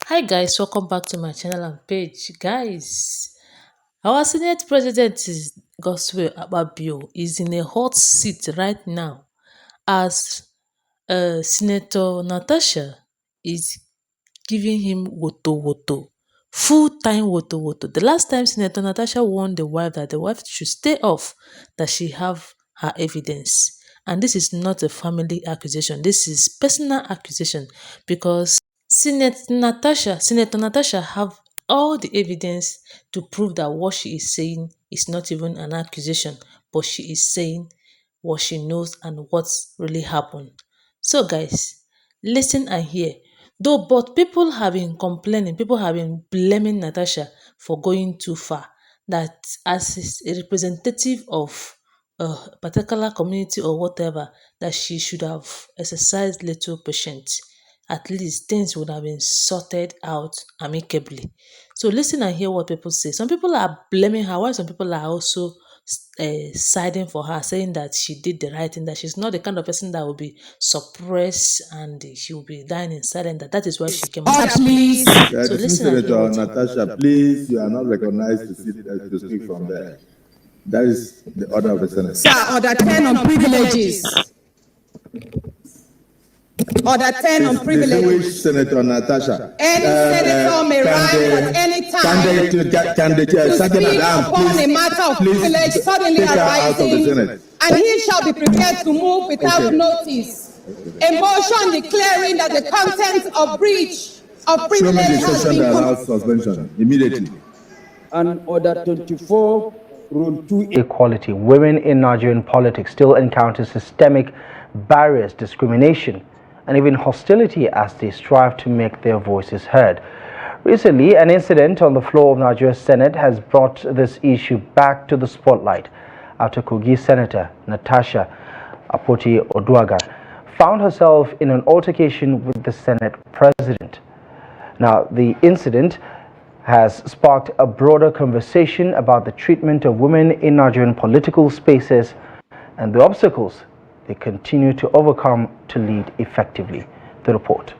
Hi guys, welcome back to my channel and page. Guys, our Senate President is Godswill AKPABIO is in a hot seat right now as Senator Natasha is giving him woto woto, full-time woto woto. The last time Senator Natasha warned the wife that the wife should stay off, that she have her evidence. And this is not a family accusation. This is personal accusation because Senator Natasha have all the evidence to prove that what she is saying is not even an accusation, but she is saying what she knows and what's really happened. So guys, listen and hear. Though but people have been complaining, people have been blaming Natasha for going too far. That as is a representative of a particular community or whatever, that she should have exercised little patience. At least things would have been sorted out amicably. So listen and hear what people say. Some people are blaming her, while some people are also siding for her, saying that she did the right thing, that she's not the kind of person that will be suppressed and she will be dying in silence. That is why she came out to speak. So listen and hear what Natasha, please, you are not recognized to speak from there. That is the order of the Senate. Sir, order 10 on privileges. Order 10 on privileges. Senator Natasha. Any senator may rise at any time to speak upon a matter of privilege suddenly arising, and he shall be prepared to move without notice. A motion declaring that the content of breach of privilege has been suspension immediately. And order 24, rule 2. Equality. Women in Nigerian politics still encounter systemic barriers, discrimination, and even hostility as they strive to make their voices heard. Recently, an incident on the floor of Nigeria's Senate has brought this issue back to the spotlight after Kogi Senator Natasha Akpoti found herself in an altercation with the Senate President. Now, the incident has sparked a broader conversation about the treatment of women in Nigerian political spaces and the obstacles they continue to overcome to lead effectively. The report.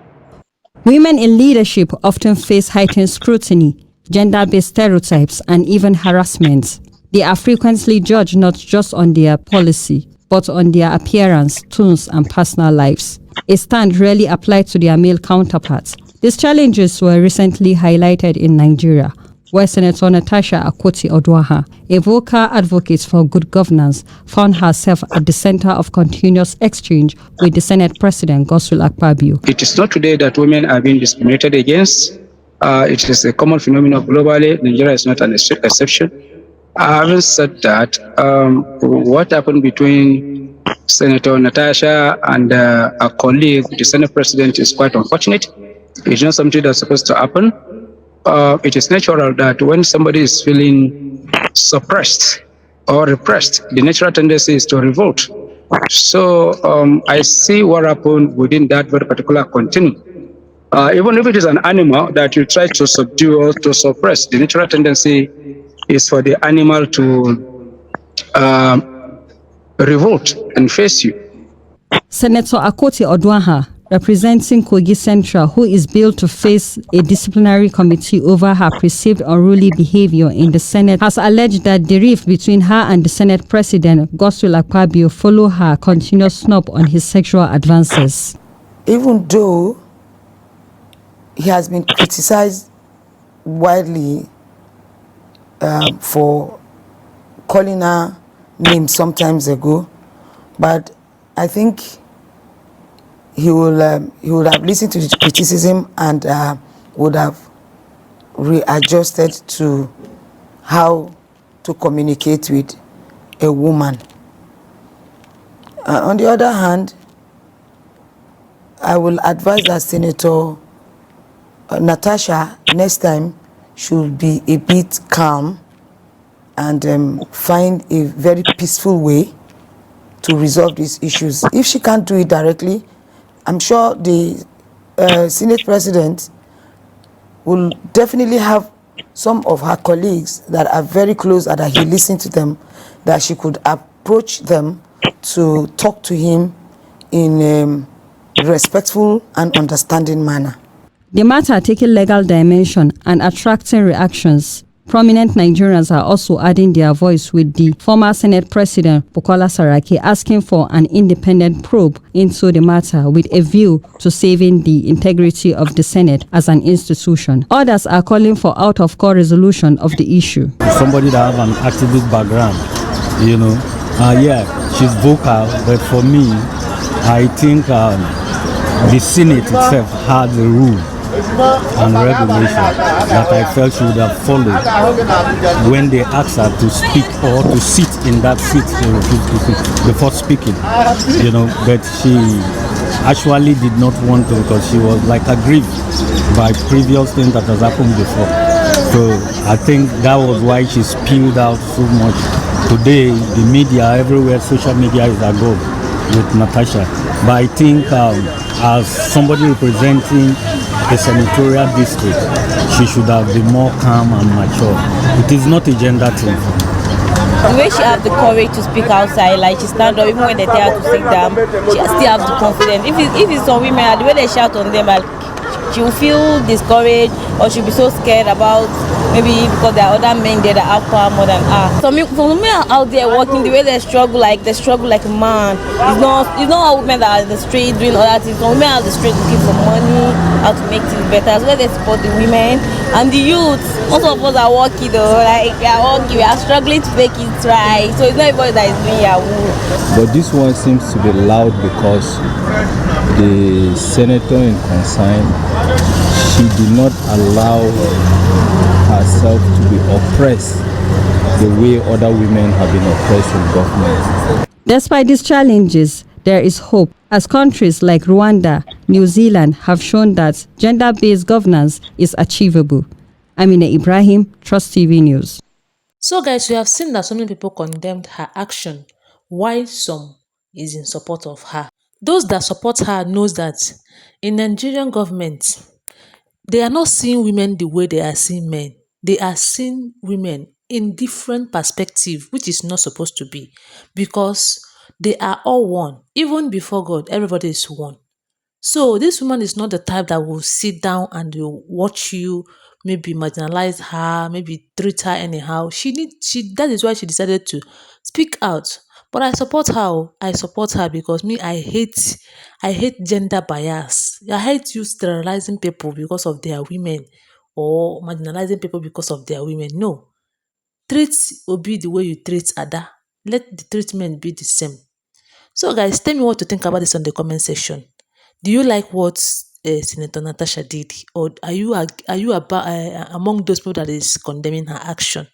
Women in leadership often face heightened scrutiny, gender-based stereotypes, and even harassment. They are frequently judged not just on their policy, but on their appearance, tones, and personal lives. A stand rarely applied to their male counterparts. These challenges were recently highlighted in Nigeria, where Senator Natasha Akpoti, a vocal advocate for good governance, found herself at the center of continuous exchange with the Senate President Godswill AKPABIO. It is not today that women are being discriminated against. It is a common phenomenon globally. Nigeria is not an exception. Having said that, what happened between Senator Natasha and a colleague, the Senate President, is quite unfortunate. It's not something that's supposed to happen. It is natural that when somebody is feeling suppressed or repressed, the natural tendency is to revolt. So I see what happened within that very particular continuum. Even if it is an animal that you try to subdue or to suppress, the natural tendency is for the animal to revolt and face you. Senator Akpoti, representing Kogi Central, who is billed to face a disciplinary committee over her perceived unruly behavior in the Senate, has alleged that the rift between her and the Senate President, Godswill AKPABIO, follow her continuous snub on his sexual advances. Even though he has been criticized widely for calling her names sometimes ago, but I think he would have listened to the criticism and would have readjusted to how to communicate with a woman. On the other hand, I will advise that Senator Natasha next time should be a bit calm and find a very peaceful way to resolve these issues. If she can't do it directly, I'm sure the Senate President will definitely have some of her colleagues that are very close and that he listened to them, that she could approach them to talk to him in a respectful and understanding manner. The matter taking legal dimension and attracting reactions. Prominent Nigerians are also adding their voice, with the former Senate President Bukola Saraki asking for an independent probe into the matter with a view to saving the integrity of the Senate as an institution. Others are calling for out-of-court resolution of the issue. Somebody that have an activist background, yeah, she's vocal, but for me, I think the Senate itself had the rule and regulation that I felt she would have followed when they asked her to speak or to sit in that seat before speaking, but she actually did not want to, because she was like aggrieved by previous things that has happened before. So I think that was why she spilled out so much. Today, the media everywhere, social media is agog with Natasha. But I think as somebody representing the senatorial district, she should have been more calm and mature. It is not a gender thing. The way she has the courage to speak outside, like she stand up even when they tell her to sit down, she still has the confidence. If it's some women, the way they shout on them, like, she will feel discouraged, or she'll be so scared about maybe because there are other men there that have power more than her. So for women out there working, the way they struggle like a man. It's not all women that are in the street doing all that things. Some women are in the street looking for money, how to make things better. As well, they support the women and the youth. Most of us are working though, like we are working, we are struggling to make it right. So it's not everybody that is doing Yahoo. But this one seems to be loud because the senator in concern, she did not allow herself to be oppressed the way other women have been oppressed in government. Despite these challenges, there is hope, as countries like Rwanda, New Zealand have shown that gender-based governance is achievable. Amina Ibrahim, Trust TV News. So guys, you have seen that so many people condemned her action, while some is in support of her. Those that support her knows that in Nigerian government, they are not seeing women the way they are seeing men. They are seeing women in different perspective, which is not supposed to be, because they are all one. Even before God, everybody is one. So this woman is not the type that will sit down and will watch you, maybe marginalize her, maybe treat her anyhow. That is why she decided to speak out. But I support her. I support her because me, I hate gender bias. I hate you sterilizing people because of their women, or marginalizing people because of their women. No. Treat Obi the way you treat Ada. Let the treatment be the same. So guys, tell me what you think about this on the comment section. Do you like what Senator Natasha did, or are you among those people that is condemning her action?